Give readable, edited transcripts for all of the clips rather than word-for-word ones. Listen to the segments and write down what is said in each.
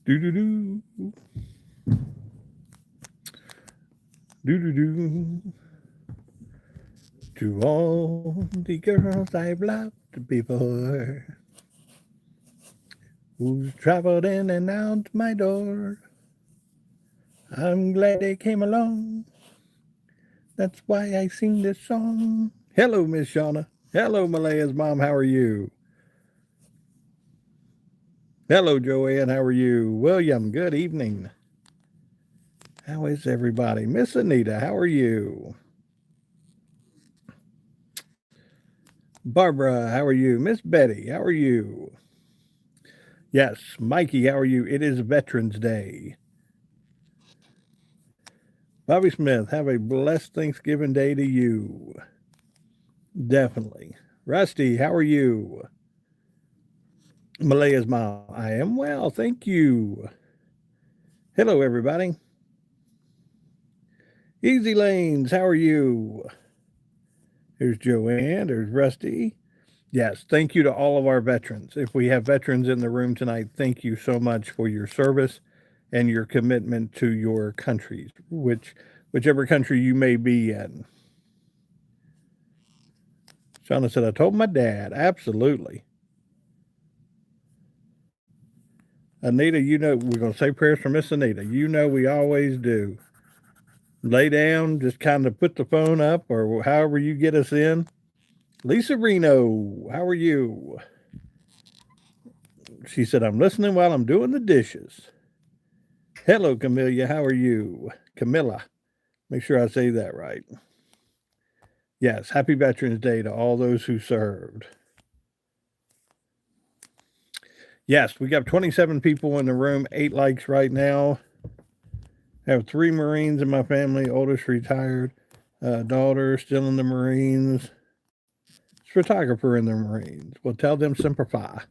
Do do do do do do. To all the girls I've loved before, who's traveled in and out my door, I'm glad they came along. That's why I sing this song. Hello, Miss Shauna. Hello, Malaya's mom. How are you? Hello, Joanne. How are you? William, good evening. How is everybody? Miss Anita, how are you? Barbara, how are you? Miss Betty, how are you? Yes, Mikey, how are you? It is Veterans Day. Bobby Smith, have a blessed Thanksgiving Day to you. Definitely. Rusty, how are you? Malaya's mom, I am well, thank you. Hello, everybody. Easy Lanes, how are you? There's Joanne, there's Rusty. Yes, thank you to all of our veterans. If we have veterans in the room tonight, thank you so much for your service and your commitment to your countries, whichever country you may be in. Shauna said, I told my dad. Absolutely. Anita, you know, we're going to say prayers for Miss Anita. You know, we always do. Lay down, just kind of put the phone up or however you get us in. Lisa Reno, how are you? She said, I'm listening while I'm doing the dishes. Hello, Camellia. How are you? Camilla. Make sure I say that right. Yes, happy Veterans Day to all those who served. Yes, we got 27 people in the room, 8 likes right now. I have 3 Marines in my family, oldest retired, daughter still in the Marines, photographer in the Marines. Well, tell them Semper Fi.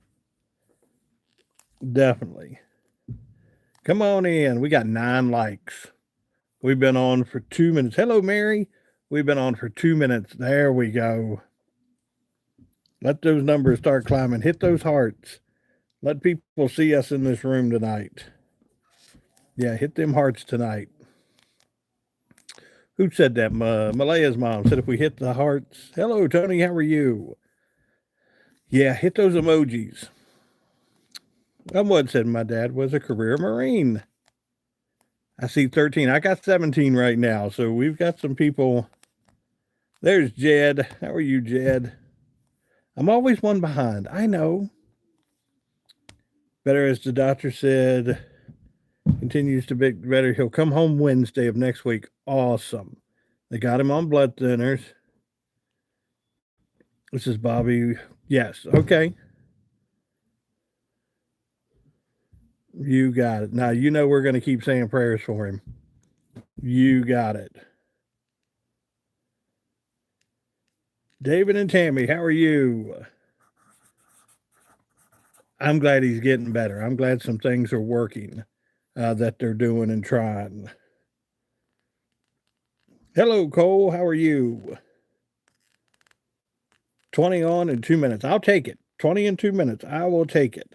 Definitely. Come on in. We got 9 likes. We've been on for 2 minutes. Hello, Mary. We've been on for 2 minutes. There we go. Let those numbers start climbing. Hit those hearts. Let people see us in this room tonight. Yeah, hit them hearts tonight. Who said that? Malaya's mom said if we hit the hearts. Hello, Tony. How are you? Yeah, hit those emojis. Someone said my dad was a career Marine. I see 13. I got 17 right now. So we've got some people. There's Jed. How are you, Jed? I'm always one behind. I know. Better, as the doctor said, continues to be better. He'll come home Wednesday of next week. Awesome. They got him on blood thinners. This is Bobby. Yes. Okay. You got it. Now, you know we're going to keep saying prayers for him. You got it. David and Tammy, how are you? I'm glad he's getting better. I'm glad some things are working that they're doing and trying. Hello, Cole. How are you? 20 on in 2 minutes. I'll take it. 20 in 2 minutes. I will take it.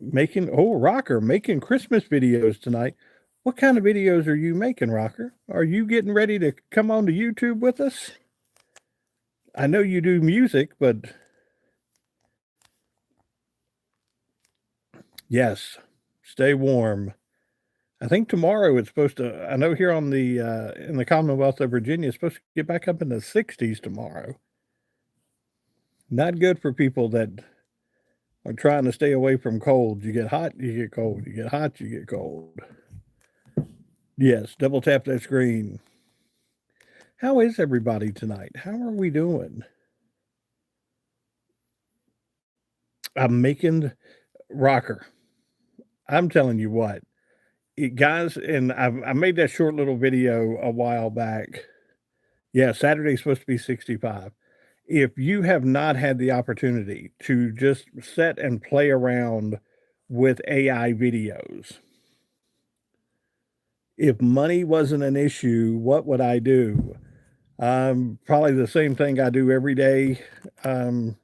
Rocker, making Christmas videos tonight. What kind of videos are you making, Rocker? Are you getting ready to come on to YouTube with us? I know you do music, but yes, stay warm. I think tomorrow it's supposed to. I know here on the in the Commonwealth of Virginia, it's supposed to get back up in the 60s tomorrow. Not good for people that are trying to stay away from cold. You get hot, you get cold. You get hot, you get cold. Yes, double tap that screen. How is everybody tonight? How are we doing? I'm making rocker. I'm telling you what, guys, and I made that short little video a while back. Yeah, Saturday's supposed to be 65. If you have not had the opportunity to just sit and play around with AI videos, if money wasn't an issue, what would I do? Probably the same thing I do every day. Um,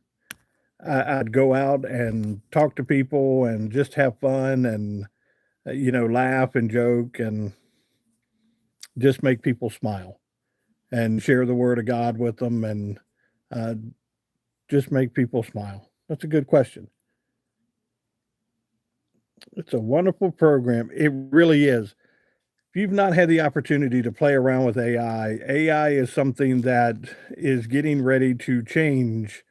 I'd go out and talk to people and just have fun and, laugh and joke and just make people smile and share the word of God with them and uh, just make people smile. That's a good question. It's a wonderful program. It really is. If you've not had the opportunity to play around with AI is something that is getting ready to change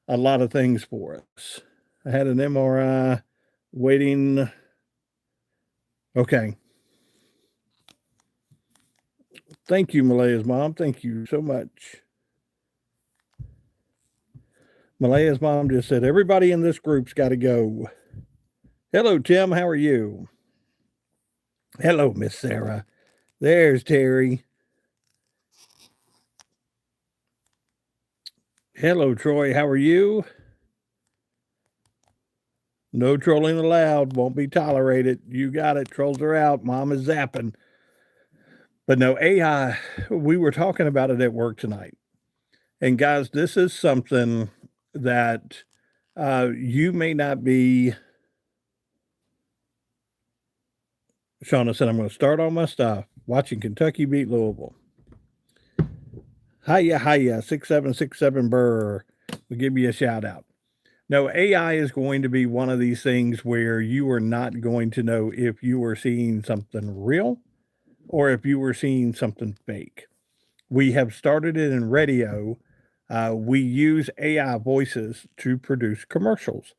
a lot of things for us. I had an MRI waiting. Okay. Thank you, Malaya's mom. Thank you so much. Malaya's mom just said, everybody in this group's got to go. Hello, Tim. How are you? Hello, Miss Sarah. There's Terry. Hello, Troy. How are you? No trolling allowed. Won't be tolerated. You got it. Trolls are out. Mom is zapping. But no, AI, we were talking about it at work tonight. And guys, this is something that you may not be. Shauna said, I'm going to start all my stuff watching Kentucky beat Louisville. Hiya, 6767 Burr. We'll give you a shout out. No, AI is going to be one of these things where you are not going to know if you are seeing something real or if you were seeing something fake. We have started it in radio. We use AI voices to produce commercials.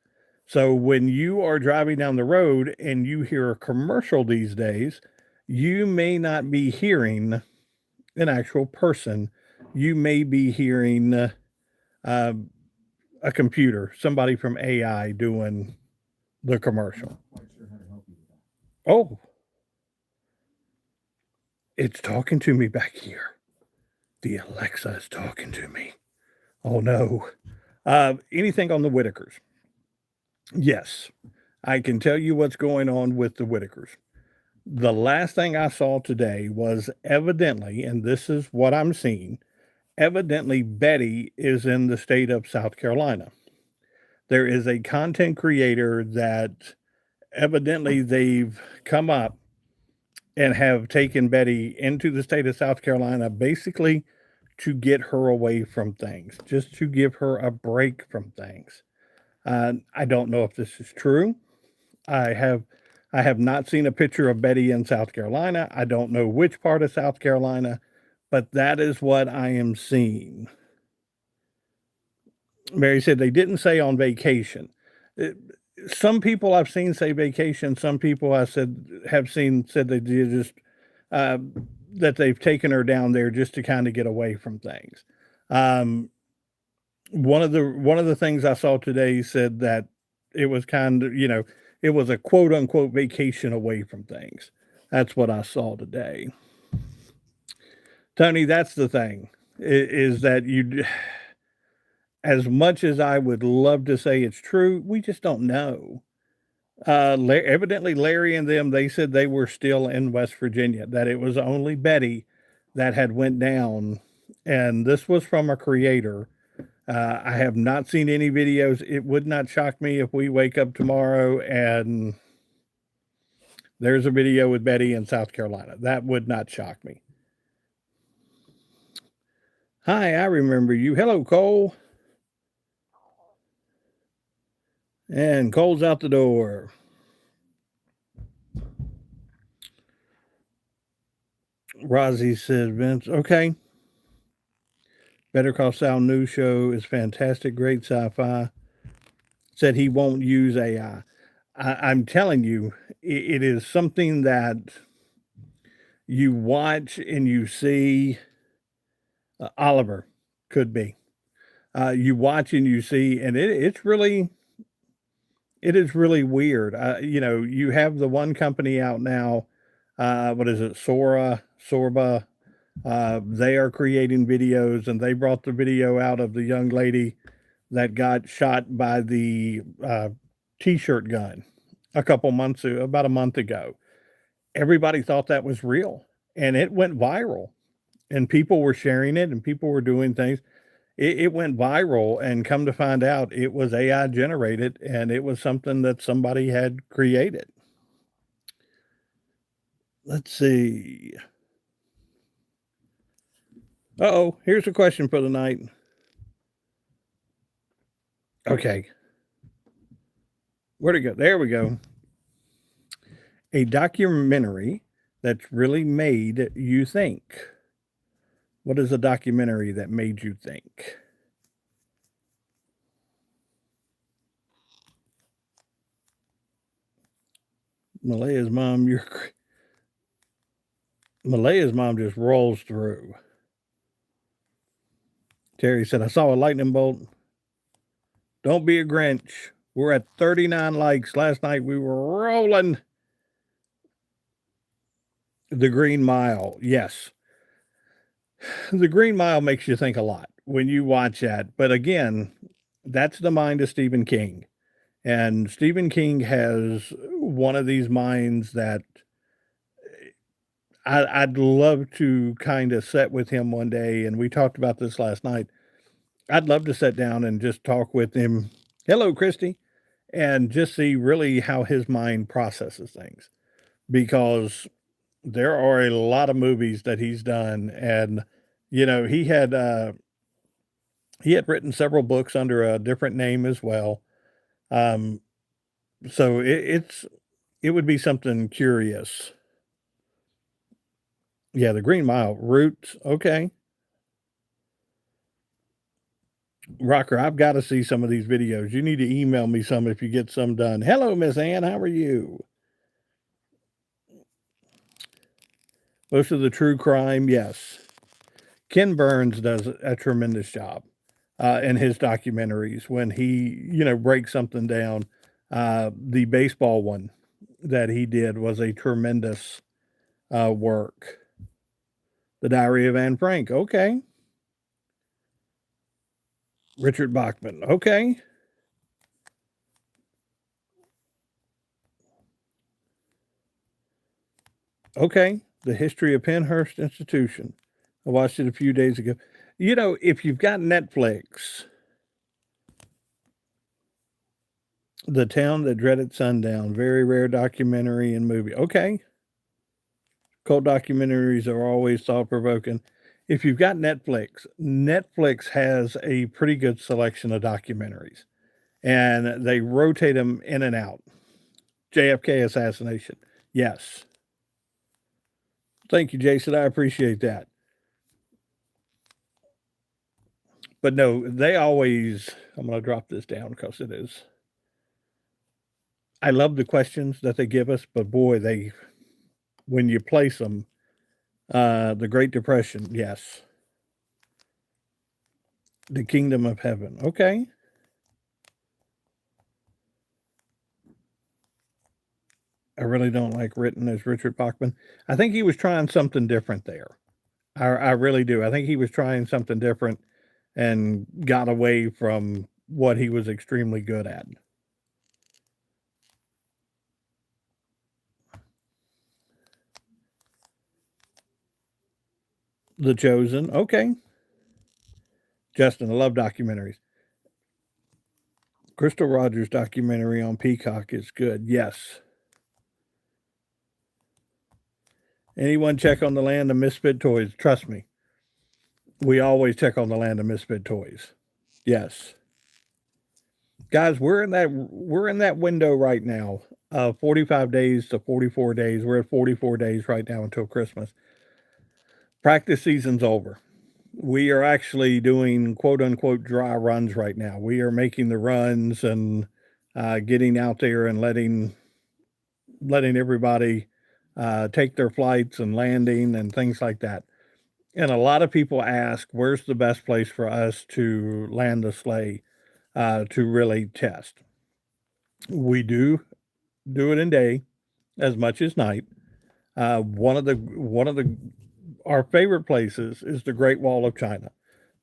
So when you are driving down the road and you hear a commercial these days, you may not be hearing an actual person. You may be hearing a computer, somebody from AI doing the commercial. Oh, it's talking to me back here. The Alexa is talking to me. Oh no. Anything on the Whitakers? Yes, I can tell you what's going on with the Whitakers. The last thing I saw today was evidently, and this is what I'm seeing, evidently Betty is in the state of South Carolina. There is a content creator that evidently they've come up and have taken Betty into the state of South Carolina basically to get her away from things, just to give her a break from things. I don't know if this is true. I have I have not seen a picture of Betty in South Carolina. I don't know which part of South Carolina, but that is what I am seeing. Mary said they didn't say on vacation. Uh, some people I've seen say vacation. Some people I said have seen said they did just uh, that they've taken her down there just to kind of get away from things. Um, one of the things I saw today said that it was kind of it was a quote unquote vacation away from things. That's what I saw today. Tony, that's the thing is that you as much as I would love to say it's true, we just don't know. Evidently, Larry and them, they said they were still in West Virginia, that it was only Betty that had went down. And this was from a creator. I have not seen any videos. It would not shock me if we wake up tomorrow and there's a video with Betty in South Carolina. That would not shock me. Hi, I remember you. Hello, Cole. And Cole's out the door. Rozzy said, Vince, okay. Better Call Saul new show is fantastic, great sci-fi. Said he won't use AI. I'm telling you, it is something that you watch and you see. Oliver could be. You watch and you see, and it is really weird. You have the one company out now. What is it? Sorba. They are creating videos, and they brought the video out of the young lady that got shot by the t-shirt gun about a month ago. Everybody thought that was real, and it went viral, and people were sharing it, and people were doing things. it went viral, and come to find out it was AI generated, and it was something that somebody had created. Let's see. Uh-oh, here's a question for the night. Okay. Where'd it go? There we go. A documentary that's really made you think. What is a documentary that made you think? Malaya's mom, Malaya's mom just rolls through. Terry said, I saw a lightning bolt. Don't be a Grinch. We're at 39 likes. Last night we were rolling. The Green Mile. Yes. The Green Mile makes you think a lot when you watch that. But again, that's the mind of Stephen King. And Stephen King has one of these minds that I'd love to kind of sit with him one day. And we talked about this last night. I'd love to sit down and just talk with him. Hello, Christy. And just see really how his mind processes things. Because there are a lot of movies that he's done. And, you know, he had written several books under a different name as well. Um, so it would be something curious. Yeah, the Green Mile, Roots, okay. Rocker, I've gotta see some of these videos. You need to email me some if you get some done. Hello, Miss Ann, how are you? Most of the true crime, yes. Ken Burns does a tremendous job, in his documentaries when he, you know, breaks something down. The baseball one that he did was a tremendous, work. The Diary of Anne Frank, okay. Richard Bachman, okay. Okay, The History of Penhurst Institution. I watched it a few days ago. You know, if you've got Netflix, The Town That Dreaded Sundown, very rare documentary and movie. Okay. Cult documentaries are always thought provoking. If you've got Netflix, Netflix has a pretty good selection of documentaries, and they rotate them in and out. JFK assassination. Yes. Thank you, Jason. I appreciate that. But no, they always, I'm going to drop this down because it is. I love the questions that they give us, but boy, when you place them, the Great Depression, yes. The Kingdom of Heaven, okay. I really don't like written as Richard Bachman. I think he was trying something different there. I really do. I think he was trying something different and got away from what he was extremely good at. The Chosen, okay. Justin, I love documentaries. Crystal Rogers documentary on Peacock is good. Yes. Anyone check on the Land of Misfit Toys? Trust me. We always check on the Land of Misfit Toys. Yes. Guys, we're in that window right now. 45 days to 44 days. We're at 44 days right now until Christmas. Practice season's over. We are actually doing quote unquote dry runs right now. We are making the runs and getting out there and letting everybody take their flights and landing and things like that. And a lot of people ask, where's the best place for us to land the sleigh to really test? We do it in day as much as night. One of the our favorite places is the Great Wall of China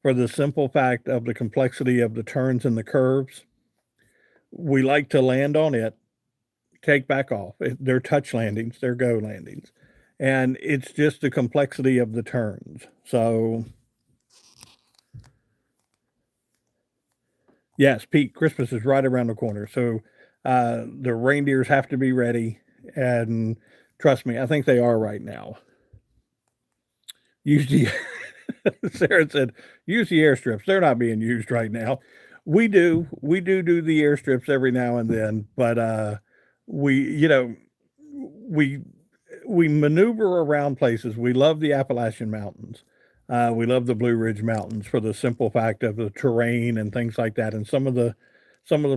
for the simple fact of the complexity of the turns and the curves. We like to land on it, take back off. They're touch landings, they're go landings. And it's just the complexity of the turns. So Yes, Pete, Christmas is right around the corner. So the reindeers have to be ready. And trust me, I think they are right now. Use the Sarah said, use the airstrips. They're not being used right now. We do the airstrips every now and then, but we, you know, we we maneuver around places. We love the Appalachian Mountains. We love the Blue Ridge Mountains for the simple fact of the terrain and things like that. And some of the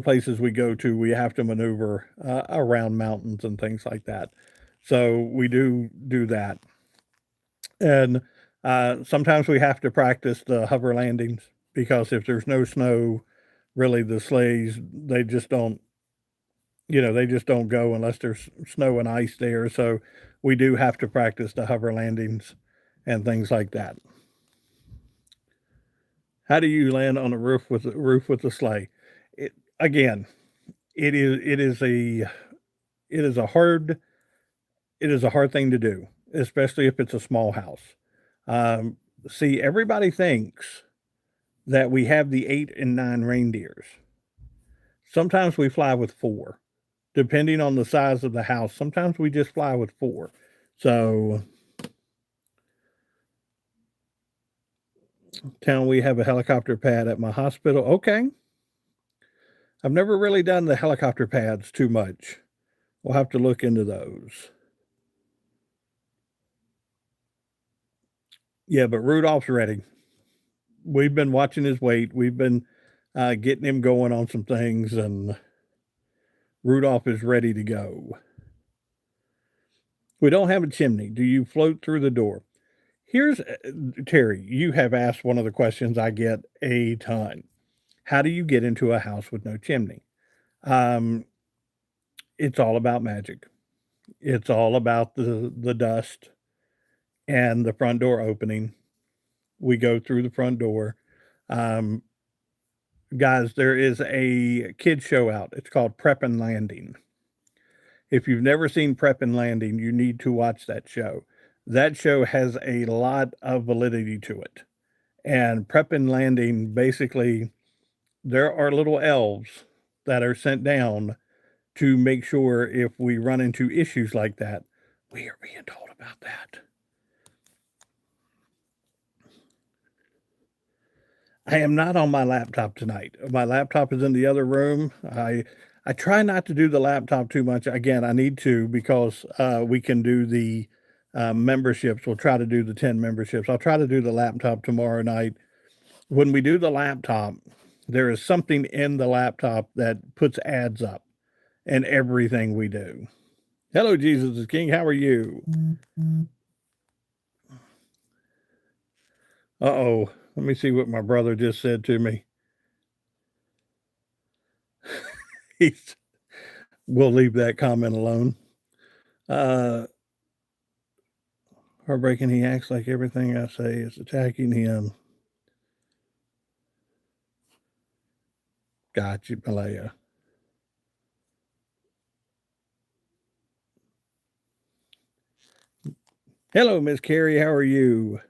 places we go to, we have to maneuver around mountains and things like that. So we do that. And sometimes we have to practice the hover landings because if there's no snow, really the sleighs they just don't go unless there's snow and ice there. So we do have to practice the hover landings and things like that. How do you land on a roof with a sleigh? Again, it is a hard it is a hard thing to do, especially if it's a small house. Um, See, everybody thinks that we have the 8 and 9 reindeers. Sometimes we fly with 4, depending on the size of the house. Sometimes we just fly with 4. So, town we have a helicopter pad at my hospital. Okay. I've never really done the helicopter pads too much. We'll have to look into those. Yeah, but Rudolph's ready. We've been watching his weight. We've been getting him going on some things, and Rudolph is ready to go. We don't have a chimney. Do you float through the door? Here's Terry. You have asked one of the questions I get a ton. How do you get into a house with no chimney? Um, it's all about magic. It's all about the dust and the front door opening. We go through the front door. Um, Guys, there is a kid show out. It's called Prep and Landing. If you've never seen Prep and Landing, you need to watch that show. That show has a lot of validity to it. And Prep and Landing, basically, there are little elves that are sent down to make sure if we run into issues like that, we are being told about that. I am not on my laptop tonight. My laptop is in the other room. I try not to do the laptop too much. Again, I need to because we can do the memberships. We'll try to do the 10 memberships. I'll try to do the laptop tomorrow night. When we do the laptop, there is something in the laptop that puts ads up in everything we do. Hello, Jesus is King. How are you? Uh-oh. Let me see what my brother just said to me. He's, we'll leave that comment alone. Uh, Heartbreaking, he acts like everything I say is attacking him. Got you, Malaya. Hello, Miss Carrie. How are you?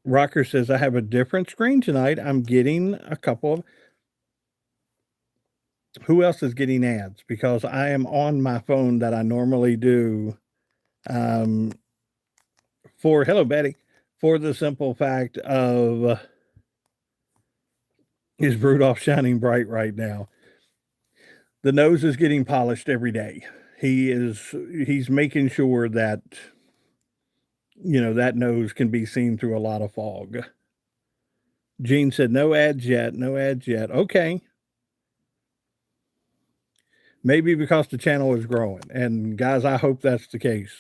Rocker says, I have a different screen tonight. I'm getting a couple of. Who else is getting ads? Because I am on my phone that I normally do. Um, hello, Betty, for the simple fact of is Rudolph shining bright right now? The nose is getting polished every day. He's making sure that that nose can be seen through a lot of fog. Gene said, no ads yet, no ads yet. Okay. Maybe because the channel is growing. And guys, I hope that's the case.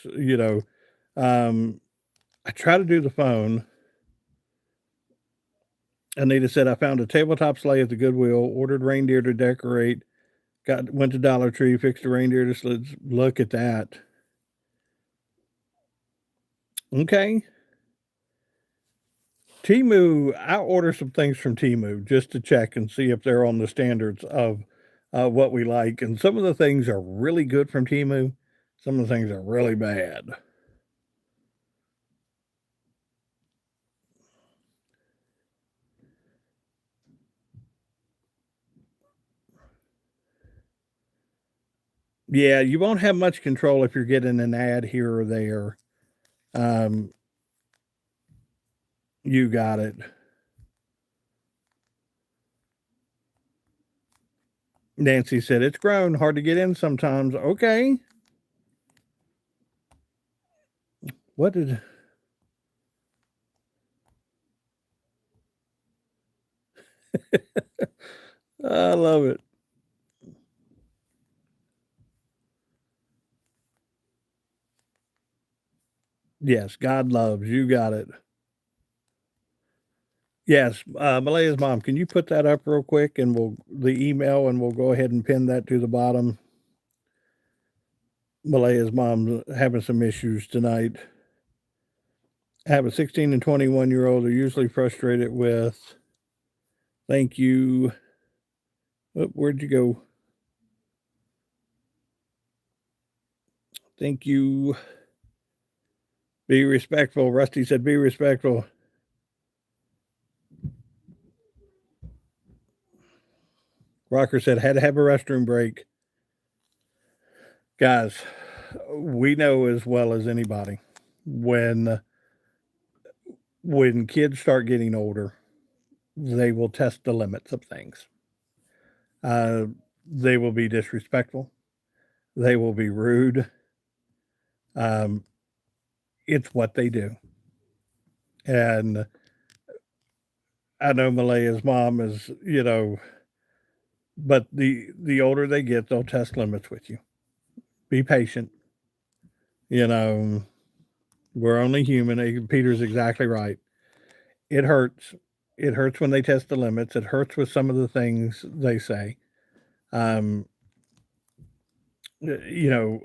I try to do the phone. Anita said, I found a tabletop sleigh at the Goodwill, ordered reindeer to decorate, went to Dollar Tree, fixed a reindeer to sleds. Look at that. Okay. Temu, I order some things from Temu just to check and see if they're on the standards of what we like. And some of the things are really good from Temu. Some of the things are really bad. Yeah, you won't have much control if you're getting an ad here or there. Um, you got it. Nancy said, "It's grown, hard to get in sometimes." Okay. What did I love it. Yes, God loves. You got it. Yes, Malaya's mom, can you put that up real quick and the email and we'll go ahead and pin that to the bottom. Malaya's mom's having some issues tonight. I have a 16 and 21-year-old are usually frustrated with. Thank you. Oh, where'd you go? Thank you. Be respectful. Rusty said, be respectful. Rocker said, had to have a restroom break. Guys, we know as well as anybody when kids start getting older, they will test the limits of things. Uh, they will be disrespectful. They will be rude. Um, it's what they do. And I know Malaya's mom is, but the older they get, they'll test limits with you. Be patient. You know, we're only human. Peter's exactly right. It hurts. It hurts when they test the limits. It hurts with some of the things they say. Um, you know,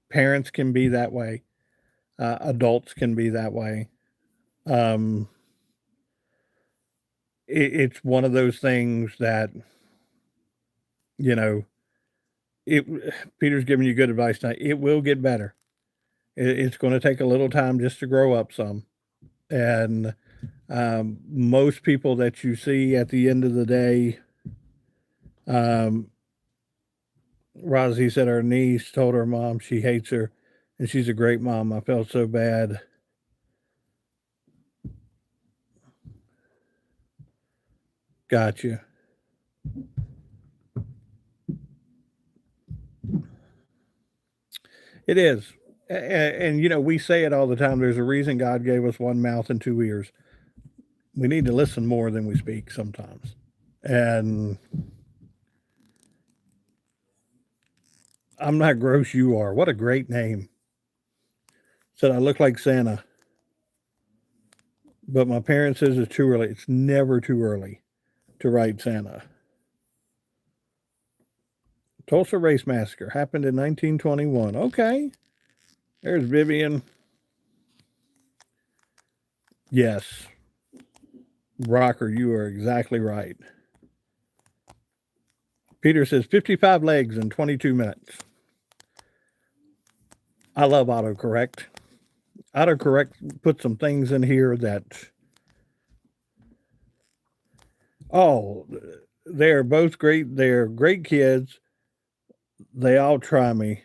parents can be that way. Adults can be that way. Um, it's one of those things that you know. It Peter's giving you good advice tonight. It will get better. It's going to take a little time just to grow up some, and most people that you see at the end of the day, um, Rosie said her niece told her mom she hates her, and she's a great mom. I felt so bad. Gotcha. It is. And, we say it all the time. There's a reason God gave us one mouth and two ears. We need to listen more than we speak sometimes. And I'm not gross, you are. What a great name. Said I look like Santa. But my parents says it's too early. It's never too early to write Santa. Tulsa Race Massacre happened in 1921. Okay. There's Vivian. Yes. Rocker, you are exactly right. Peter says 55 legs in 22 minutes. I love autocorrect. Autocorrect put some things in here that, oh, they're both great. They're great kids. They all try me.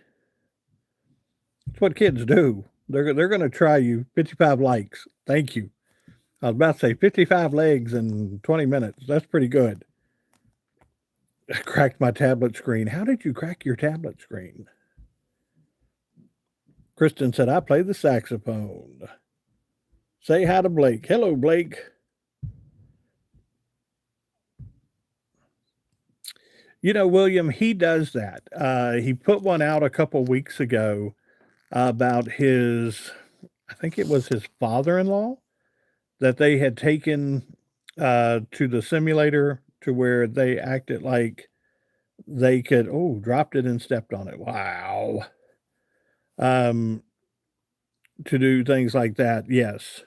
It's what kids do. They're going to try you. 55 likes. Thank you. I was about to say 55 legs in 20 minutes. That's pretty good. I cracked my tablet screen. How did you crack your tablet screen? Kristen said, I play the saxophone. Say hi to Blake. Hello, Blake. William, he does that. He put one out a couple weeks ago about I think it was his father in law that they had taken to the simulator to where they acted like they could, oh, dropped it and stepped on it. Wow. Um, to do things like that. Yes.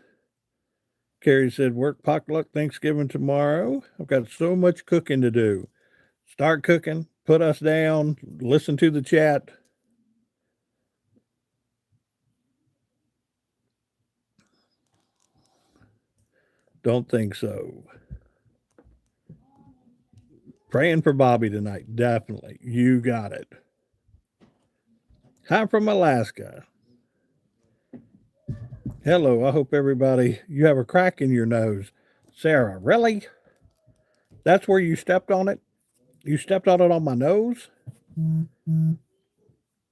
Carrie said, work potluck Thanksgiving tomorrow. I've got so much cooking to do. Start cooking, put us down, listen to the chat. Don't think so. Praying for Bobby tonight. Definitely. You got it. Hi from Alaska. Hello, I hope everybody, you have a crack in your nose. Sarah, really? That's where you stepped on it? You stepped on it on my nose?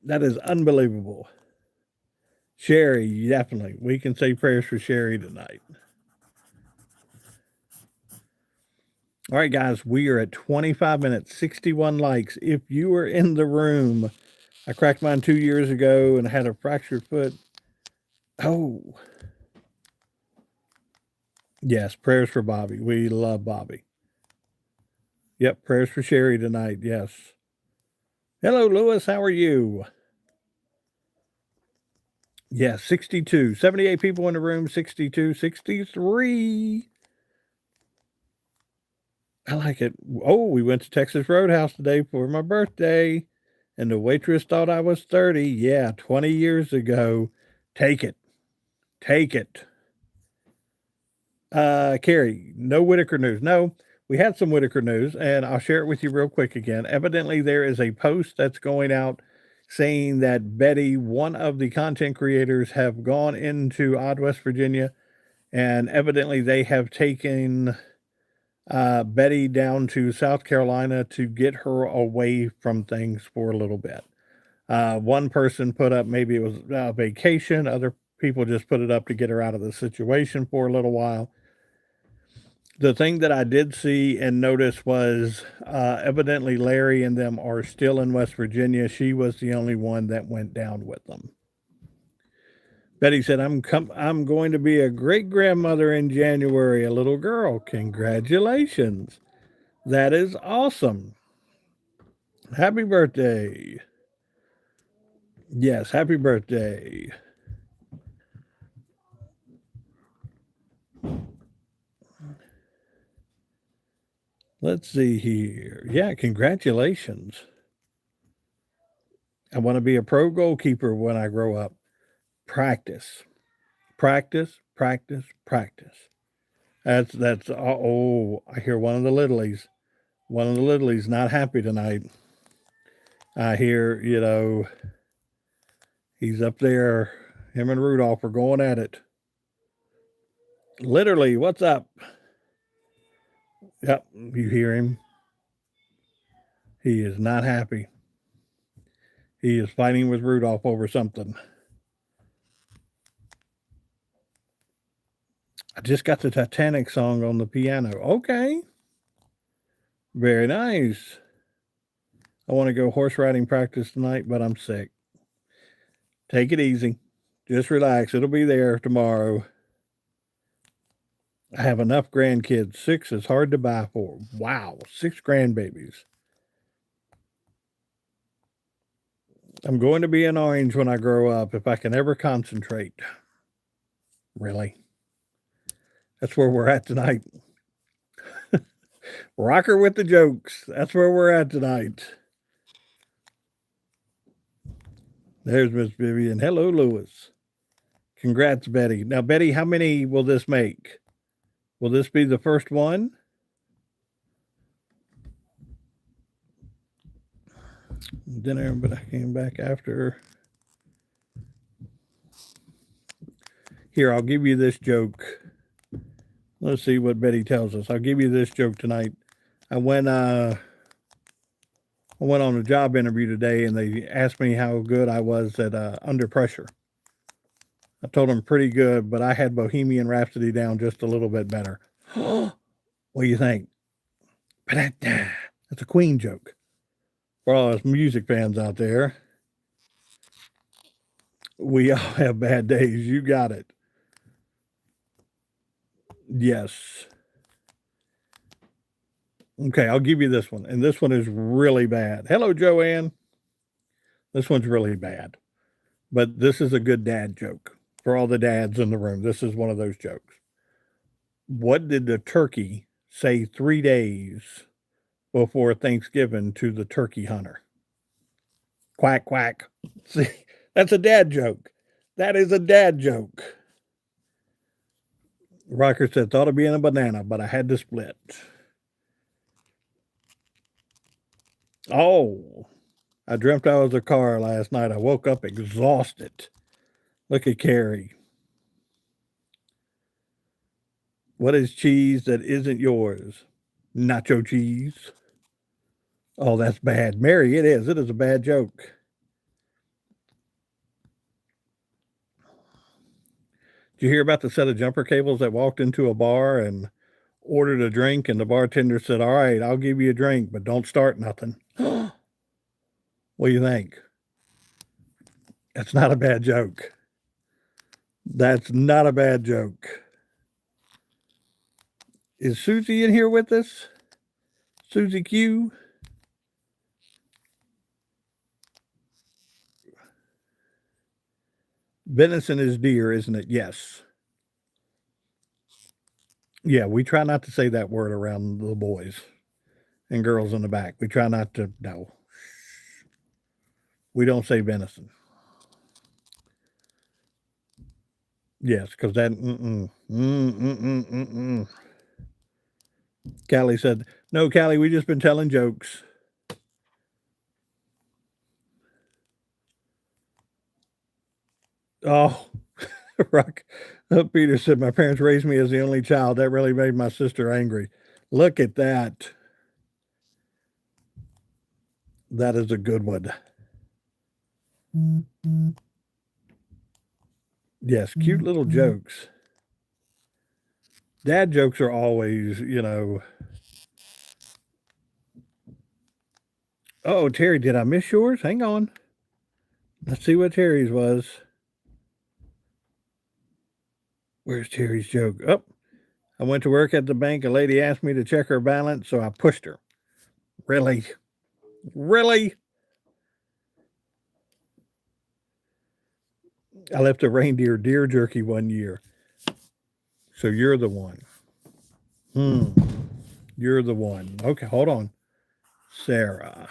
That is unbelievable. Sherry, definitely. We can say prayers for Sherry tonight. All right, guys, we are at 25 minutes, 61 likes. If you were in the room, I cracked mine 2 years ago and had a fractured foot. Oh, yes, prayers for Bobby. We love Bobby. Yep, prayers for Sherry tonight. Yes. Hello, Lewis. How are you? Yes, 62. 78 people in the room, 62, 63. I like it. Oh, we went to Texas Roadhouse today for my birthday, and the waitress thought I was 30. Yeah, 20 years ago. Take it. Take it. Carrie, no Whitaker news. No, we had some Whitaker news, and I'll share it with you real quick again. Evidently, there is a post that's going out saying that Betty, one of the content creators, have gone into Odd West Virginia, and evidently they have taken Betty down to South Carolina to get her away from things for a little bit. One person put up maybe it was a vacation. Other people just put it up to get her out of the situation for a little while. The thing that I did see and notice was evidently Larry and them are still in West Virginia. She was the only one that went down with them. Betty said, I'm going to be a great grandmother in January, a little girl. Congratulations. That is awesome. Happy birthday. Yes, happy birthday. Let's see here. Yeah, congratulations. I want to be a pro goalkeeper when I grow up. Practice, practice, practice, practice. That's oh, I hear one of the Littlies. One of the Littlies not happy tonight. I hear, he's up there. Him and Rudolph are going at it. Literally, what's up? Yep, you hear him. He is not happy. He is fighting with Rudolph over something. I just got the Titanic song on the piano. Okay. Very nice. I want to go horse riding practice tonight, but I'm sick. Take it easy. Just relax. It'll be there tomorrow. I have enough grandkids. 6 is hard to buy for. Wow. 6 grandbabies. I'm going to be an orange when I grow up if I can ever concentrate. Really? That's where we're at tonight. Rocker with the jokes. That's where we're at tonight. There's Miss Vivian. Hello, Lewis. Congrats, Betty. Now, Betty, how many will this make? Will this be the first one? Dinner, but I came back after. Here, I'll give you this joke. Let's see what Betty tells us. I'll give you this joke tonight. I went on a job interview today, and they asked me how good I was at under pressure. I told them pretty good, but I had Bohemian Rhapsody down just a little bit better. What do you think? That's a Queen joke. For all us music fans out there, we all have bad days. You got it. Yes. Okay, I'll give you this one. And this one is really bad. Hello, Joanne. This one's really bad. But this is a good dad joke for all the dads in the room. This is one of those jokes. What did the turkey say 3 days before Thanksgiving to the turkey hunter? Quack, quack. See, that's a dad joke. That is a dad joke. Rocker said, thought of being a banana, but I had to split. Oh, I dreamt I was a car last night. I woke up exhausted. Look at Carrie. What is cheese that isn't yours? Nacho cheese. Oh, that's bad. Mary, it is. It is a bad joke. Did you hear about the set of jumper cables that walked into a bar and ordered a drink, and the bartender said, "All right, I'll give you a drink, but don't start nothing." What do you think? That's not a bad joke. That's not a bad joke. Is Susie in here with us? Susie Q? Venison is deer, isn't it? Yes. Yeah, we try not to say that word around the boys and girls in the back. We try not to, no. We don't say venison. Yes, because that, Callie said, "No, Callie, we just been telling jokes." Oh, Rock. Peter said, "My parents raised me as the only child. That really made my sister angry." Look at that. That is a good one. Yes, cute little jokes. Dad jokes are always, Oh, Terry, did I miss yours? Hang on. Let's see what Terry's was. Where's Terry's joke? Oh, I went to work at the bank. A lady asked me to check her balance, so I pushed her. Really? Really? I left a reindeer deer jerky one year. So you're the one. You're the one. Okay, hold on. Sarah.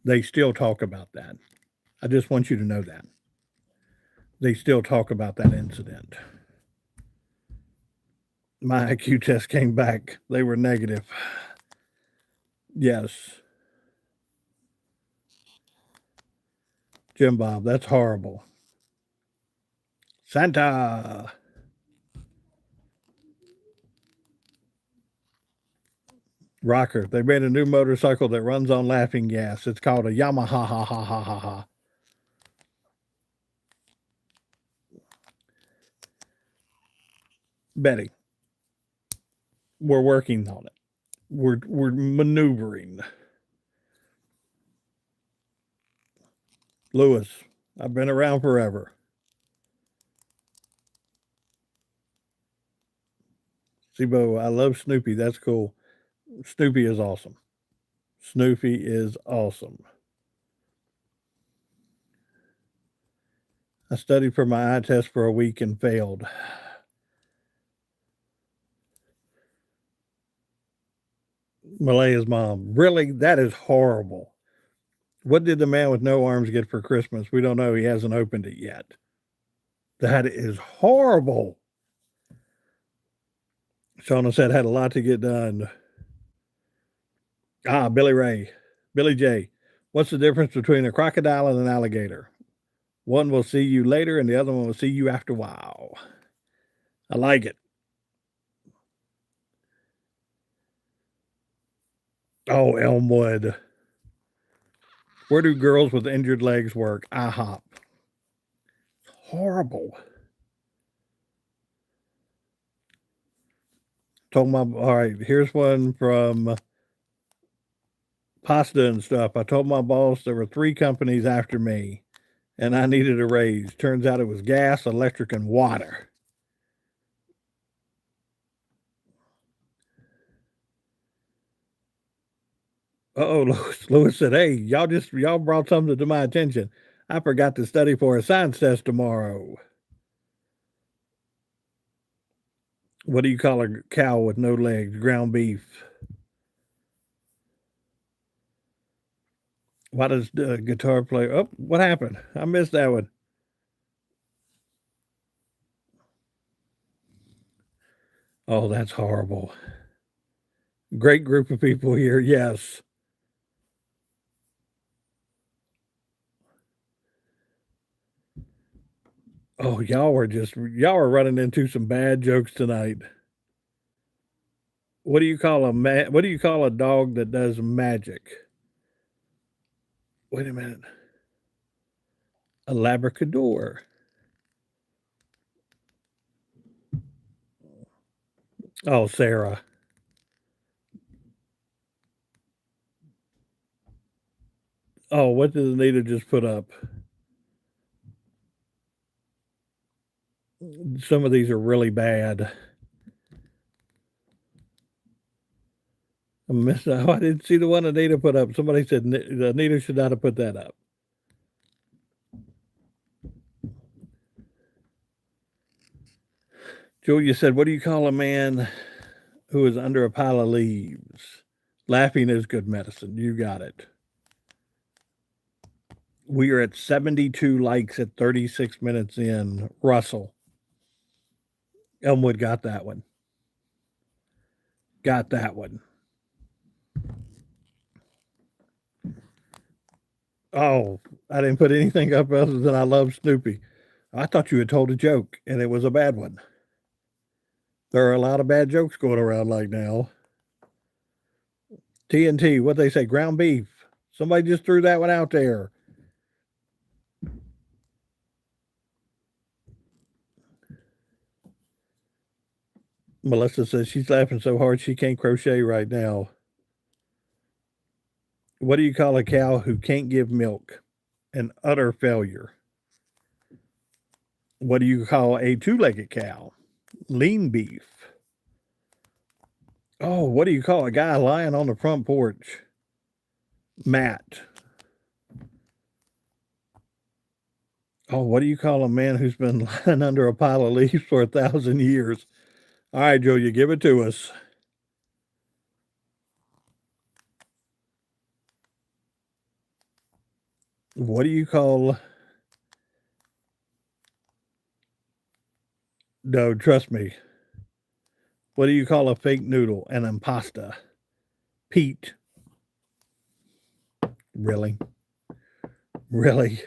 They still talk about that. I just want you to know that. They still talk about that incident. My IQ test came back. They were negative. Yes. Jim Bob, that's horrible. Santa. Rocker. They made a new motorcycle that runs on laughing gas. It's called a Yamaha. Ha ha ha ha ha. Betty, we're working on it. We're maneuvering. Lewis, I've been around forever. Sibo, I love Snoopy. That's cool. Snoopy is awesome. Snoopy is awesome. I studied for my eye test for a week and failed. Malaya's mom. Really? That is horrible. What did the man with no arms get for Christmas? We don't know. He hasn't opened it yet. That is horrible. Shauna said had a lot to get done. Billy Ray. Billy J. What's the difference between a crocodile and an alligator? One will see you later and the other one will see you after a while. I like it. Oh, Elmwood. Where do girls with injured legs work? IHOP. Horrible. All right, here's one from Pasta and Stuff. I told my boss there were 3 companies after me and I needed a raise. Turns out it was gas, electric, and water. Oh, Lewis said, "Hey, y'all brought something to my attention. I forgot to study for a science test tomorrow." What do you call a cow with no legs? Ground beef. Why does the guitar play? Oh, what happened? I missed that one. Oh, that's horrible. Great group of people here. Yes. Oh, y'all are running into some bad jokes tonight. What do you call what do you call a dog that does magic? Wait a minute. A Labrador. Oh, Sarah. Oh, what did Anita just put up? Some of these are really bad. Oh, I didn't see the one Anita put up. Somebody said Anita should not have put that up. Julia said, "What do you call a man who is under a pile of leaves? Laughing is good medicine." You got it. We are at 72 likes at 36 minutes in. Russell. Elmwood got that one. Got that one. Oh, I didn't put anything up other than I love Snoopy. I thought you had told a joke and it was a bad one. There are a lot of bad jokes going around like now. TNT, what they say, ground beef. Somebody just threw that one out there. Melissa says she's laughing so hard she can't crochet right now. What do you call a cow who can't give milk? An utter failure. What do you call a two-legged cow? Lean beef. Oh, what do you call a guy lying on the front porch? Matt. Oh, what do you call a man who's been lying under a pile of leaves for 1,000 years? All right, Joe, you give it to us. What do you call? No, trust me. What do you call a fake noodle? An impasta. Pete. Really? Really?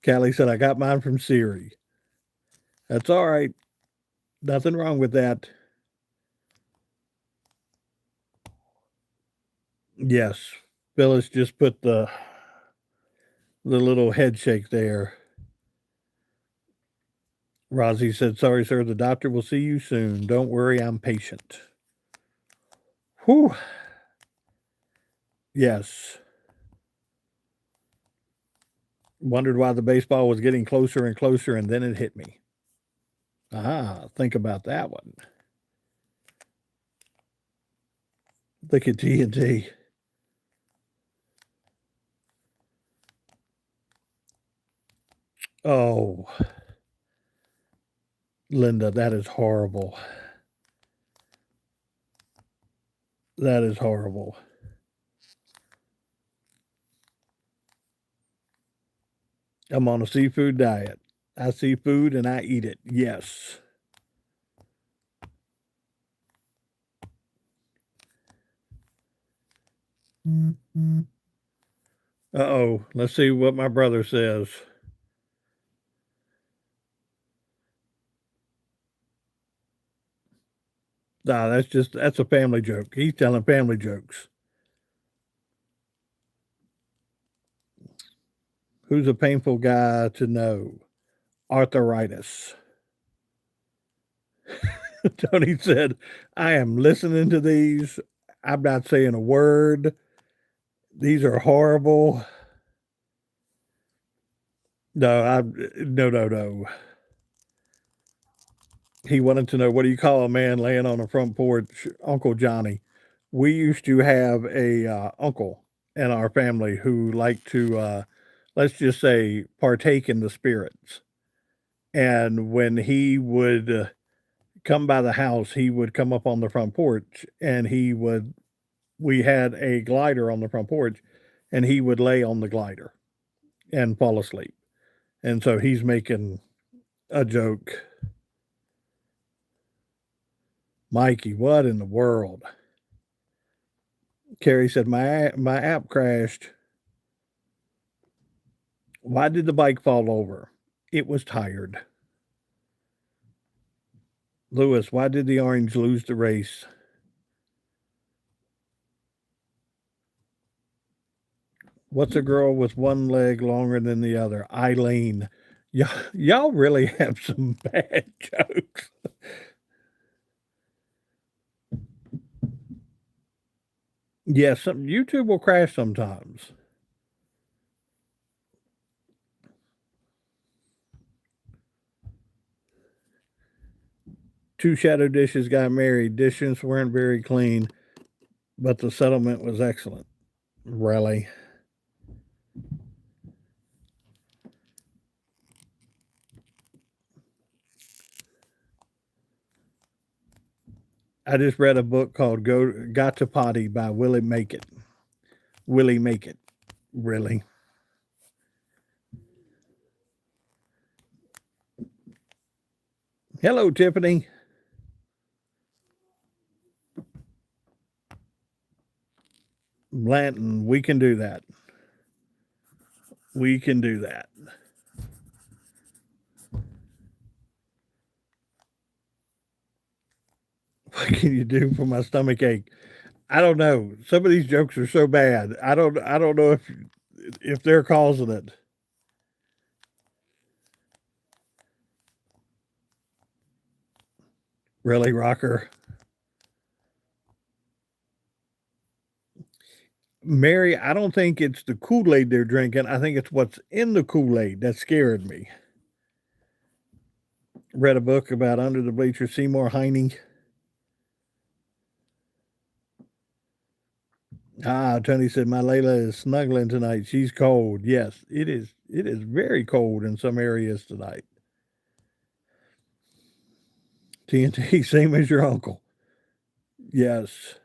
Callie said, I got mine from Siri. That's all right. Nothing wrong with that. Yes. Phyllis just put the little head shake there. Rosie said, sorry, sir. The doctor will see you soon. Don't worry. I'm patient. Whew. Yes. Wondered why the baseball was getting closer and closer, and then it hit me. Ah, think about that one. Look at TNT. Oh, Linda, that is horrible. That is horrible. I'm on a seafood diet. I see food and I eat it. Yes. Uh-oh. Let's see what my brother says. Nah, that's a family joke. He's telling family jokes. Who's a painful guy to know? Arthritis. Tony said, I am listening to these. I'm not saying a word. These are horrible. No. He wanted to know, what do you call a man laying on the front porch? Uncle Johnny. We used to have a uncle in our family who liked to, let's just say, partake in the spirits. And when he would come by the house, he would come up on the front porch and we had a glider on the front porch and he would lay on the glider and fall asleep. And so he's making a joke. Mikey, what in the world? Carrie said, my app crashed. Why did the bike fall over? It was tired. Lewis, why did the orange lose the race? What's a girl with one leg longer than the other? Eileen. Y'all really have some bad jokes. Yes, YouTube will crash sometimes. Two shadow dishes got married. Dishes weren't very clean, but the settlement was excellent. Really? I just read a book called Got to Potty by Willie Make It. Willie Make It. Really? Hello, Tiffany. Blanton, we can do that. We can do that. What can you do for my stomach ache? I don't know. Some of these jokes are so bad. I don't know if they're causing it. Really, Rocker? Mary, I don't think it's the Kool-Aid they're drinking. I think it's what's in the Kool-Aid that scared me. Read a book about Under the Bleachers, Seymour Heining. Tony said, my Layla is snuggling tonight. She's cold. Yes, it is. It is very cold in some areas tonight. TNT, same as your uncle. Yes.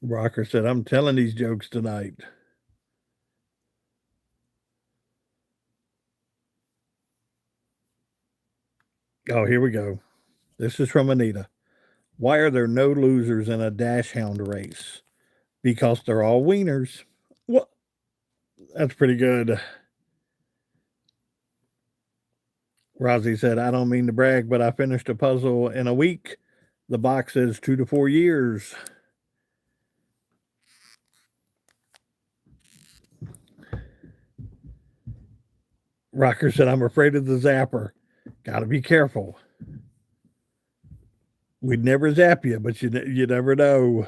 Rocker said, I'm telling these jokes tonight. Oh, here we go. This is from Anita. Why are there no losers in a dash hound race? Because they're all wieners. What? That's pretty good. Rosie said, I don't mean to brag, but I finished a puzzle in a week. The box says 2 to 4 years. Rocker said, I'm afraid of the zapper. Gotta be careful. We'd never zap you, but you never know.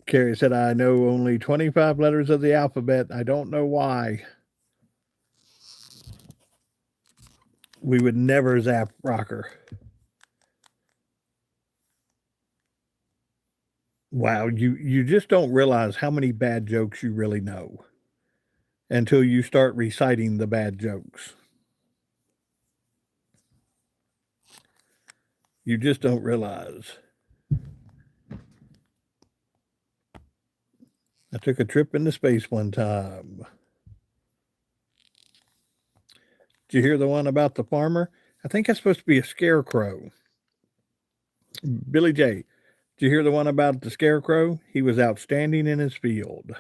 Carrie said, I know only 25 letters of the alphabet. I don't know why. We would never zap Rocker. Wow, you just don't realize how many bad jokes you really know until you start reciting the bad jokes. You just don't realize. I took a trip into space one time. Did you hear the one about the farmer? I think that's supposed to be a scarecrow. Billy J. Did you hear the one about the scarecrow? He was outstanding in his field.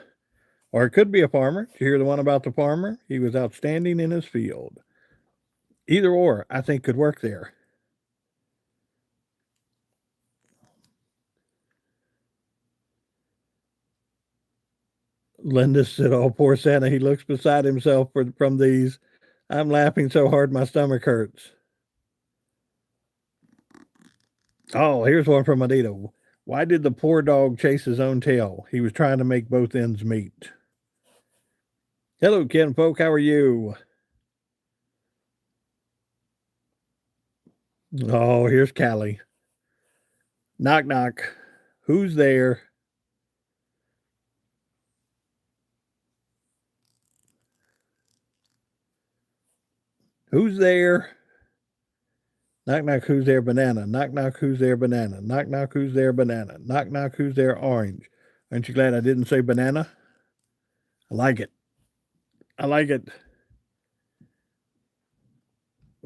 Or it could be a farmer. Did you hear the one about the farmer? He was outstanding in his field. Either or, I think could work there. Linda said, oh, poor Santa. He looks beside himself from these. I'm laughing so hard my stomach hurts. Oh, here's one from Anita. Why did the poor dog chase his own tail? He was trying to make both ends meet. Hello, Ken Folk. How are you? Oh, here's Callie. Knock, knock. Who's there? Who's there? Knock, knock, who's there? Banana. Knock, knock, who's there? Banana. Knock, knock, who's there? Banana. Knock, knock, who's there? Orange. Aren't you glad I didn't say banana? I like it. I like it.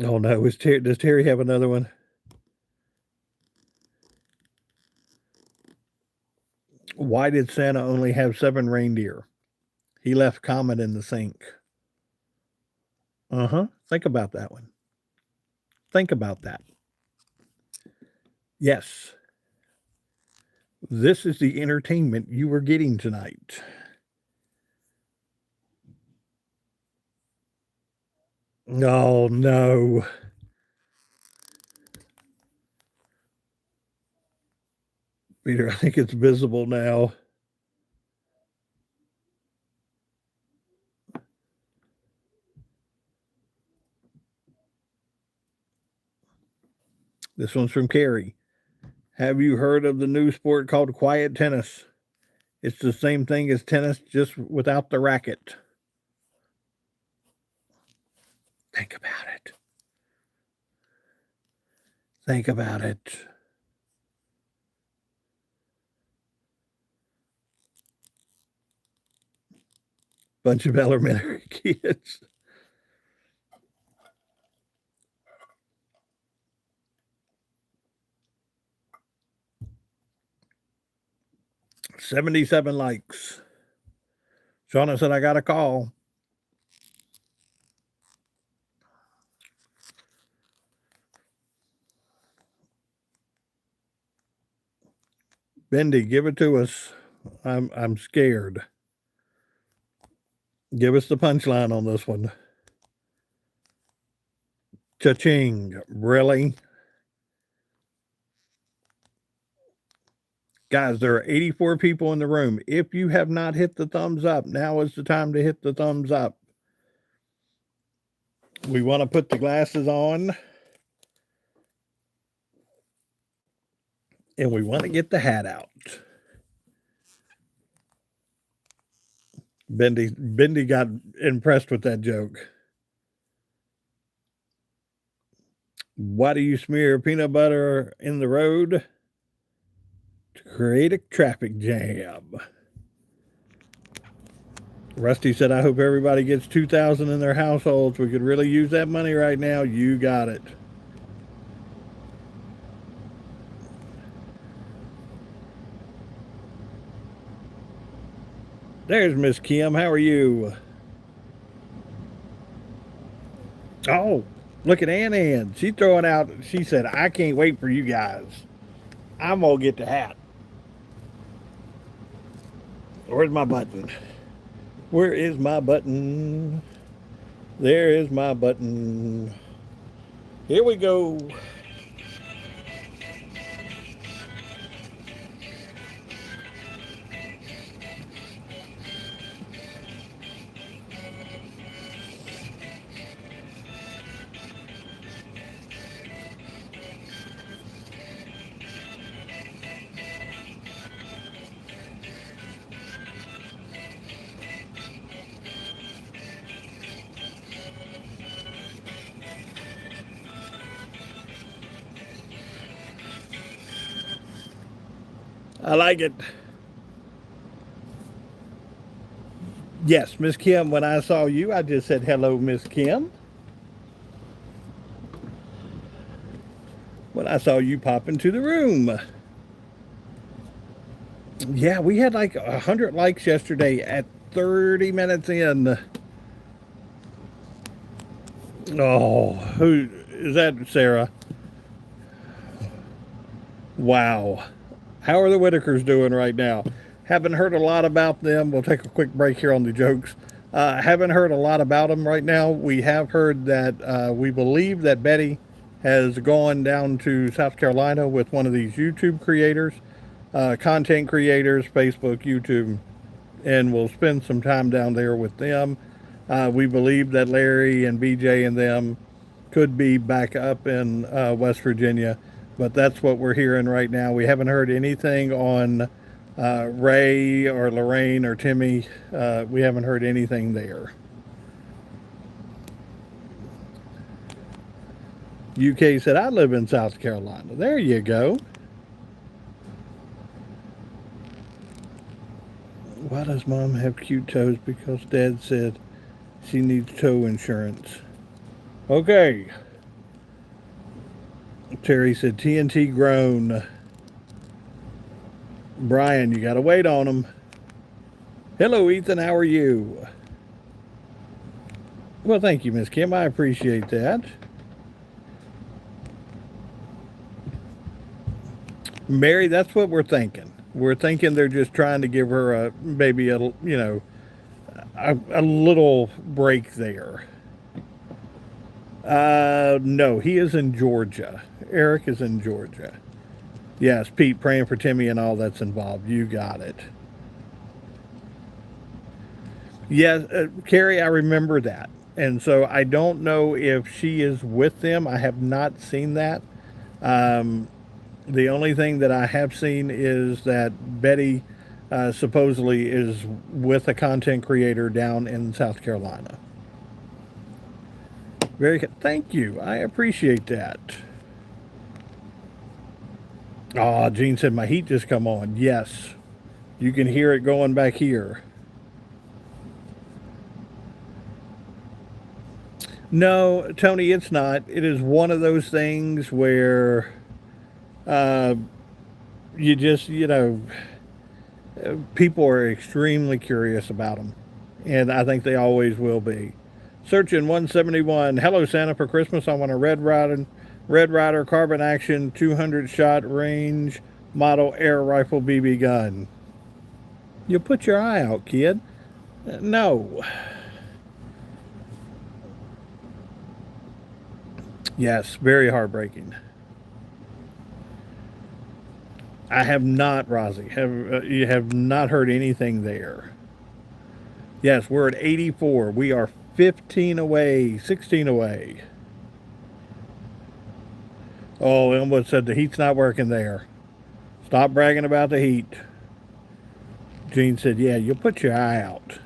Oh, no. Does Terry have another one? Why did Santa only have 7 reindeer? He left Comet in the sink. Think about that one. Think about that. Yes. This is the entertainment you were getting tonight. Oh, no. Peter, I think it's visible now. This one's from Carrie. Have you heard of the new sport called quiet tennis? It's the same thing as tennis, just without the racket. Think about it. Think about it. Bunch of elementary kids. $77 likes. Shauna said, I got a call. Bendy, give it to us. I'm scared. Give us the punchline on this one. Cha-ching. Really? Guys, there are 84 people in the room. If you have not hit the thumbs up, now is the time to hit the thumbs up. We want to put the glasses on. And we want to get the hat out. Bendy got impressed with that joke. Why do you smear peanut butter in the road? To create a traffic jam. Rusty said, I hope everybody gets $2,000 in their households. We could really use that money right now. You got it. There's Miss Kim. How are you? Oh, look at Ann. She's throwing out. She said, I can't wait for you guys. I'm going to get the hat. Where's my button? Where is my button? There is my button. Here we go. I like it. Yes, Miss Kim, when I saw you, I just said, hello, Miss Kim. When I saw you pop into the room. Yeah, we had like 100 likes yesterday at 30 minutes in. Oh, who is that, Sarah? Wow. How are the Whitakers doing right now? Haven't heard a lot about them. We'll take a quick break here on the jokes. Haven't heard a lot about them right now. We have heard that we believe that Betty has gone down to South Carolina with one of these YouTube creators, content creators, Facebook, YouTube, and we'll spend some time down there with them. We believe that Larry and BJ and them could be back up in West Virginia, but that's what we're hearing right now. We haven't heard anything on Ray or Lorraine or Timmy. We haven't heard anything there. UK said, I live in South Carolina. There you go. Why does mom have cute toes? Because dad said she needs toe insurance. Okay. Terry said TNT grown. Brian, you got to wait on him. Hello, Ethan. How are you? Well, thank you, Miss Kim. I appreciate that. Mary, that's what we're thinking. We're thinking they're just trying to give her a maybe a little break there. No, he is in Georgia. Eric is in Georgia. Yes, Pete, praying for Timmy and all that's involved. You got it. Yes, Carrie, I remember that. And so I don't know if she is with them. I have not seen that. Um, the only thing that I have seen is that Betty supposedly is with a content creator down in South Carolina. Very good. Thank you. I appreciate that. Oh, Gene said my heat just come on. Yes. You can hear it going back here. No, Tony, it's not. It is one of those things where uh, you just, people are extremely curious about them. And I think they always will be. Searching 171. Hello, Santa, for Christmas. I want a Red Rider carbon action 200 shot range model air rifle BB gun. You put your eye out, kid. No. Yes, very heartbreaking. I have not, Rozzy. You have not heard anything there? Yes, we're at 84. We are 15 away, 16 away. Oh, Elmwood said the heat's not working there. Stop bragging about the heat. Gene said, yeah, you'll put your eye out.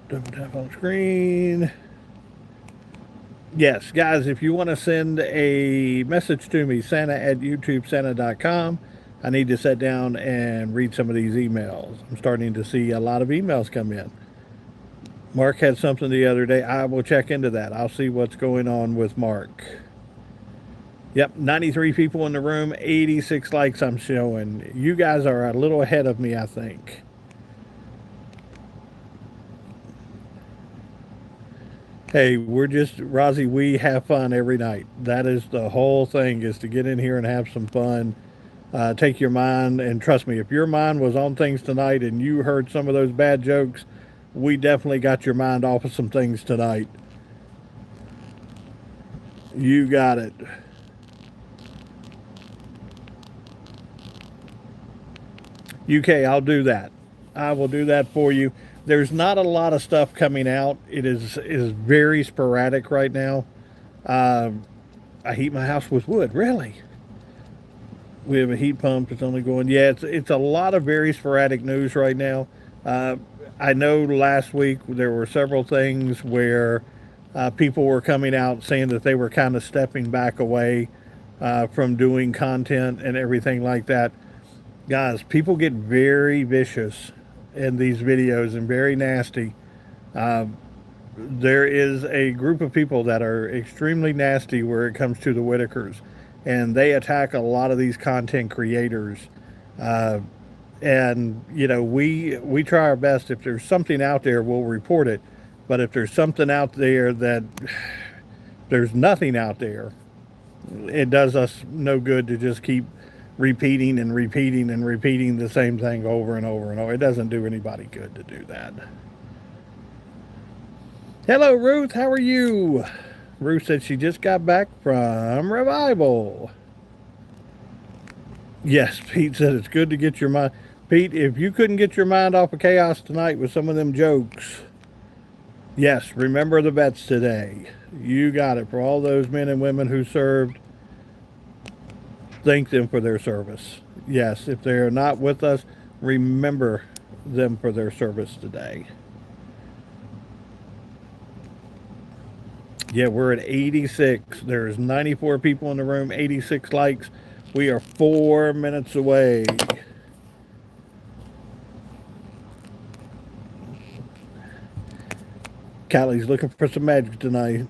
Double tap on screen. Yes, guys, if you want to send a message to me, Santa@YouTubeSanta.com. I need to sit down and read some of these emails. I'm starting to see a lot of emails come in. Mark had something the other day. I will check into that. I'll see what's going on with Mark. Yep, 93 people in the room, 86 likes I'm showing. You guys are a little ahead of me, I think. Hey, we're just, Rozzy, we have fun every night. That is the whole thing, is to get in here and have some fun. Take your mind, and trust me, if your mind was on things tonight and you heard some of those bad jokes, we definitely got your mind off of some things tonight. You got it. UK, I'll do that. I will do that for you. There's not a lot of stuff coming out. It is very sporadic right now. I heat my house with wood. Really? We have a heat pump that's only going. Yeah, it's a lot of very sporadic news right now. I know last week there were several things where people were coming out saying that they were kind of stepping back away from doing content and everything like that. Guys, people get very vicious in these videos and very nasty. There is a group of people that are extremely nasty where it comes to the Whitakers, and they attack a lot of these content creators. And we try our best. If there's something out there, we'll report it. But if there's something out there that there's nothing out there, it does us no good to just keep repeating and repeating and repeating the same thing over and over and over. It doesn't do anybody good to do that. Hello, Ruth. How are you? Ruth said she just got back from Revival. Yes, Pete said it's good to get your mind. Pete, if you couldn't get your mind off of chaos tonight with some of them jokes, yes, remember the vets today. You got it. For all those men and women who served, thank them for their service. Yes, if they are not with us, remember them for their service today. Yeah, we're at 86. There's 94 people in the room, 86 likes. We are 4 minutes away. Callie's looking for some magic tonight.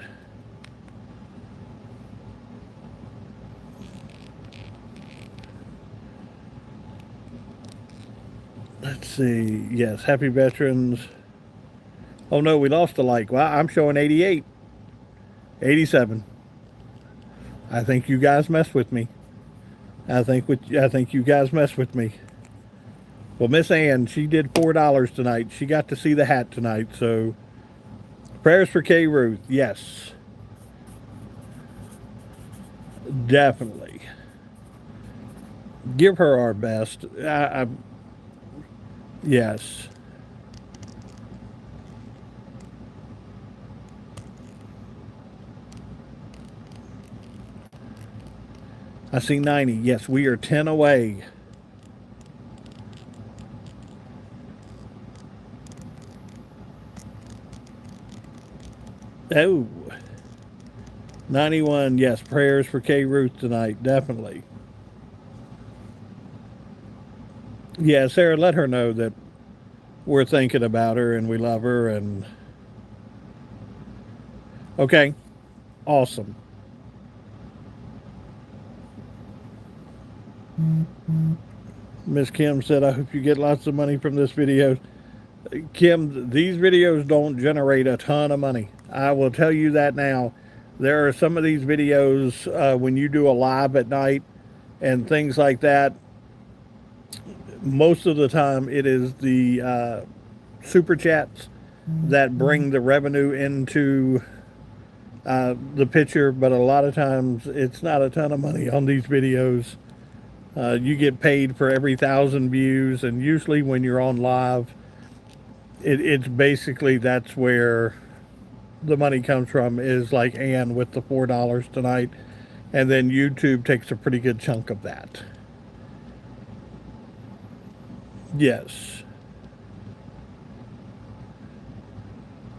Let's see. Yes, happy veterans. Oh no, we lost a like. Well, I'm showing 88, 87. I think you guys mess with me. I think you guys mess with me. Well, Miss Ann, she did $4 tonight. She got to see the hat tonight. So, prayers for K. Ruth. Yes, definitely. Give her our best. Yes. I see 90. Yes, we are 10 away. Oh, 91. Yes, prayers for K. Ruth tonight. Definitely. Yeah, Sarah, let her know that we're thinking about her and we love her. And okay, awesome. Miss Kim said, I hope you get lots of money from this video. Kim, these videos don't generate a ton of money. I will tell you that now. There are some of these videos when you do a live at night and things like that. Most of the time, it is the super chats that bring the revenue into the picture, but a lot of times it's not a ton of money on these videos. You get paid for every 1,000 views, and usually when you're on live, it's basically that's where the money comes from, is like Ann with the $4 tonight, and then YouTube takes a pretty good chunk of that. Yes.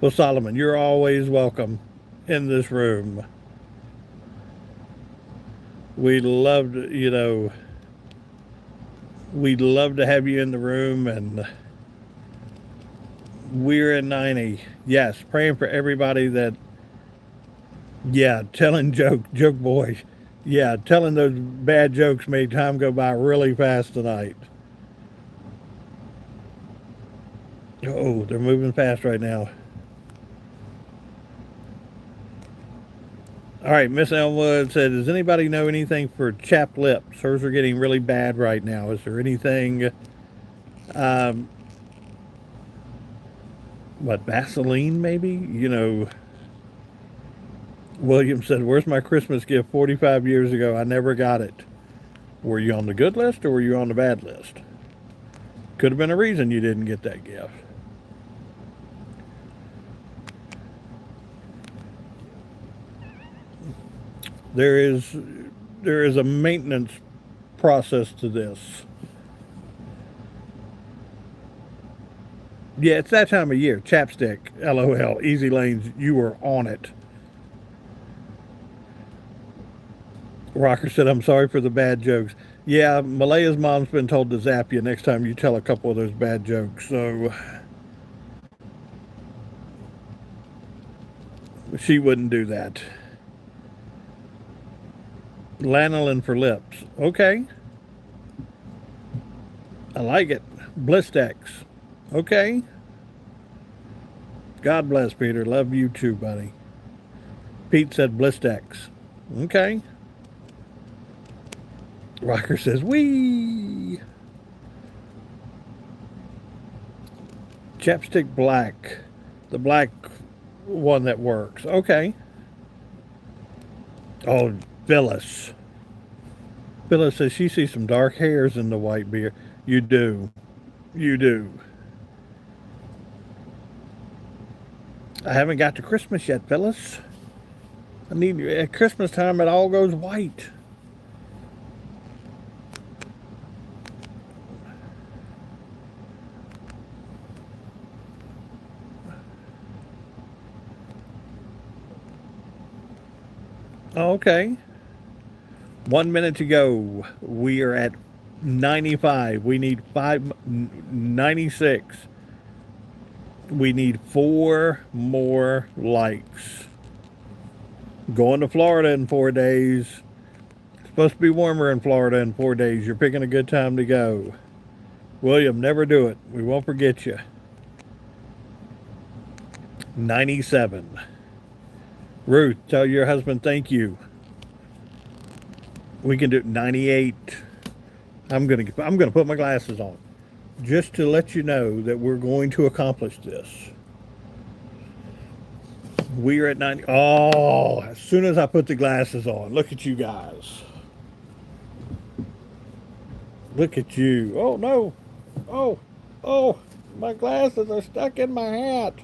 Well, Solomon, you're always welcome in this room. We'd love to, we'd love to have you in the room, and we're at 90. Yes, praying for everybody that, yeah, telling joke boys. Yeah, telling those bad jokes made time go by really fast tonight. Oh, they're moving fast right now. All right, Miss Elmwood said, does anybody know anything for chapped lips? Hers are getting really bad right now. Is there anything, Vaseline maybe? William said, where's my Christmas gift 45 years ago? I never got it. Were you on the good list or were you on the bad list? Could have been a reason you didn't get that gift. There is a maintenance process to this. Yeah, it's that time of year. Chapstick, LOL. Easy Lanes, you were on it. Rocker said, I'm sorry for the bad jokes. Yeah, Malaya's mom's been told to zap you next time you tell a couple of those bad jokes. So she wouldn't do that. Lanolin for lips. Okay. I like it. Blistex. Okay. God bless, Peter. Love you too, buddy. Pete said Blistex. Okay. Rocker says, wee. Chapstick black. The black one that works. Okay. Oh, Phyllis. Phyllis says she sees some dark hairs in the white beard. You do. You do. I haven't got to Christmas yet, Phyllis. I need, at Christmas time it all goes white. Okay. 1 minute to go. We are at 95. We need 96. We need 4 more likes. Going to Florida in 4 days. It's supposed to be warmer in Florida in 4 days. You're picking a good time to go. William, never do it. We won't forget you. 97. Ruth, tell your husband thank you. We can do 98. I'm gonna put my glasses on just to let you know that we're going to accomplish this. We are at 90. Oh, as soon as I put the glasses on, look at you guys. Look at you. Oh no. Oh, my glasses are stuck in my hat.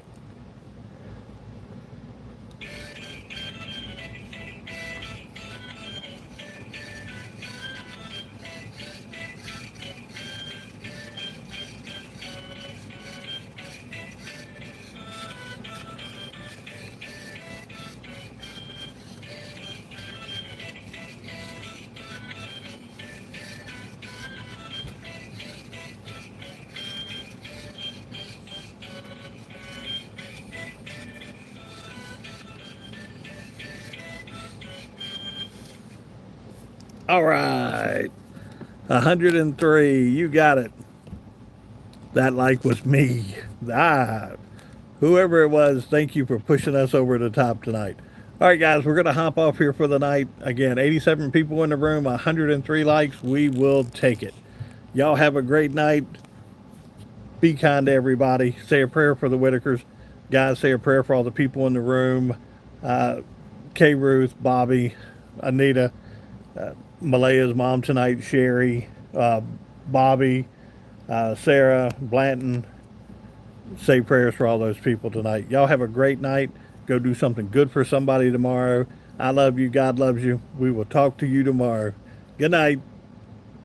All right. 103. You got it. That like was me. Whoever it was, thank you for pushing us over the top tonight. All right, guys, we're going to hop off here for the night. Again, 87 people in the room, 103 likes. We will take it. Y'all have a great night. Be kind to everybody. Say a prayer for the Whitakers. Guys, say a prayer for all the people in the room. Kay Ruth, Bobby, Anita, Malaya's mom tonight, Sherry, Bobby, Sarah, Blanton. Say prayers for all those people tonight. Y'all have a great night. Go do something good for somebody tomorrow. I love you. God loves you. We will talk to you tomorrow. Good night.